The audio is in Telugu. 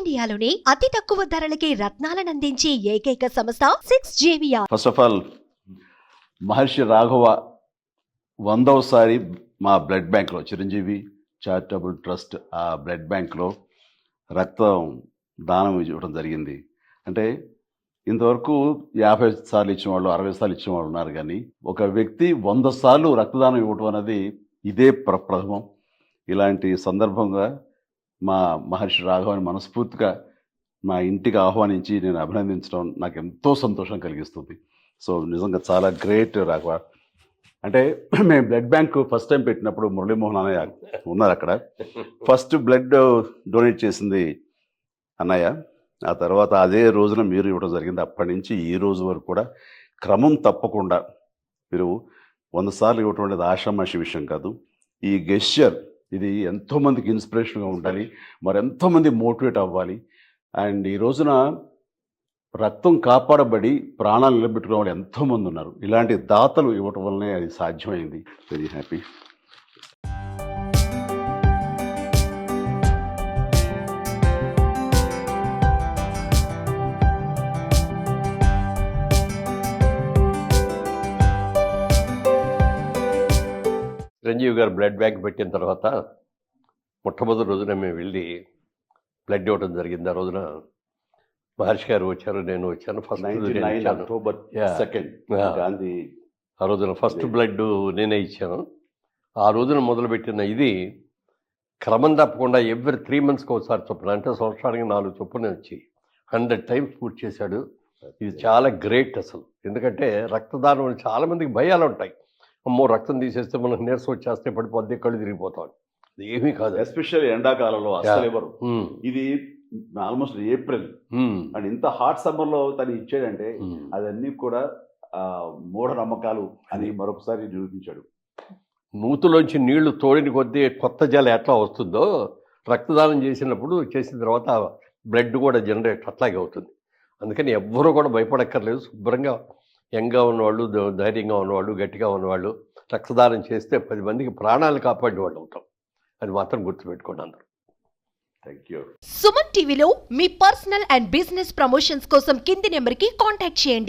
ఇండియాలోనే అతి తక్కువ ధరలకి రత్నాలనందించే ఏకైక సంస్థ 6JVR. ఫస్ట్ ఆఫ్ ఆల్ మహర్షి రాఘవ 100వసారి మా బ్లడ్ బ్యాంక్లో చిరంజీవి చారిటబుల్ ట్రస్ట్ ఆ బ్లడ్ బ్యాంక్లో రక్తం దానం ఇవ్వడం జరిగింది. అంటే ఇంతవరకు 50 సార్లు ఇచ్చిన వాళ్ళు 60 సార్లు ఇచ్చిన వాళ్ళు ఉన్నారు, కానీ ఒక వ్యక్తి 100 సార్లు రక్తదానం ఇవ్వడం అనేది ఇదే ప్రథమం. ఇలాంటి సందర్భంగా మా మహర్షి రాఘవని మనస్ఫూర్తిగా మా ఇంటికి ఆహ్వానించి నేను అభినందించడం నాకు ఎంతో సంతోషం కలిగిస్తుంది. సో నిజంగా చాలా గ్రేట్ రాఘవ. అంటే మేము బ్లడ్ బ్యాంక్ ఫస్ట్ టైం పెట్టినప్పుడు మురళీమోహన్ అన్నయ్య ఉన్నారు అక్కడ. ఫస్ట్ బ్లడ్ డొనేట్ చేసింది అన్నయ్య, ఆ తర్వాత అదే రోజున మీరు ఇవ్వడం జరిగింది. అప్పటి నుంచి ఈ రోజు వరకు కూడా క్రమం తప్పకుండా మీరు 100 సార్లు ఇవ్వటం అనేది ఆషామాషి విషయం కాదు. ఈ గెస్చర్ ఇది ఎంతోమందికి ఇన్స్పిరేషన్గా ఉండాలి, మరెంతోమంది మోటివేట్ అవ్వాలి. అండ్ ఈ రోజున రక్తం కాపాడబడి ప్రాణాలు నిలబెట్టుకునే వాళ్ళు ఎంతోమంది ఉన్నారు. ఇలాంటి దాతలు ఇవ్వటం వల్లనే అది సాధ్యమైంది. Very happy. చిరంజీవి గారు బ్లడ్ బ్యాంక్ పెట్టిన తర్వాత మొట్టమొదటి రోజున మేము వెళ్ళి బ్లడ్ ఇవ్వడం జరిగింది. ఆ రోజున మహర్షి గారు వచ్చారు, నేను వచ్చాను. ఫస్ట్ 99 అక్టోబర్ 2 గాంధీ ఆ రోజున ఫస్ట్ బ్లడ్ నేనే ఇచ్చాను. ఆ రోజున మొదలుపెట్టిన ఇది క్రమం తప్పకుండా ఎవ్రీ 3 మంత్స్కి ఒకసారి చొప్పున, అంటే సంవత్సరానికి 4 చొప్పున వచ్చి 100 టైమ్స్ పూర్తి చేశాడు. ఇది చాలా గ్రేట్ అసలు. ఎందుకంటే రక్తదానం చాలా మందికి భయాలు ఉంటాయి. అమ్మో రక్తం తీసేస్తే మనకు నీరసం వచ్చేస్తే పడిపోద్ది, కళ్ళు తిరిగిపోతాం. అది ఏమీ కాదు. ఎస్పెషల్లీ ఎండాకాలంలో అసలు ఎవరు ఇది ఆల్మోస్ట్ ఏప్రిల్ అండ్ ఇంత హాట్ సమ్మర్ లో తను ఇచ్చాడంటే అదన్నీ కూడా మూఢనమ్మకాలు అని మరొకసారి నిరూపించాడు. నూతులోంచి నీళ్లు తోడిని కొద్దీ కొత్త జలం ఎట్లా వస్తుందో రక్తదానం చేసిన తర్వాత బ్లడ్ కూడా జనరేట్ అట్లాగే అవుతుంది. అందుకని ఎవ్వరూ కూడా భయపడక్కర్లేదు. శుభ్రంగా యంగ్గా ఉన్నవాళ్ళు, ధైర్యంగా ఉన్నవాళ్ళు, గట్టిగా ఉన్నవాళ్ళు రక్తదానం చేస్తే 10 మందికి ప్రాణాలు కాపాడే వాళ్ళు అవుతాం. అది మాత్రం గుర్తుపెట్టుకోండి అందరూ. Thank you. సుమన్ టీవీలో మీ పర్సనల్ అండ్ బిజినెస్ ప్రమోషన్స్ కోసం కింది నెంబర్కి కాంటాక్ట్ చేయండి.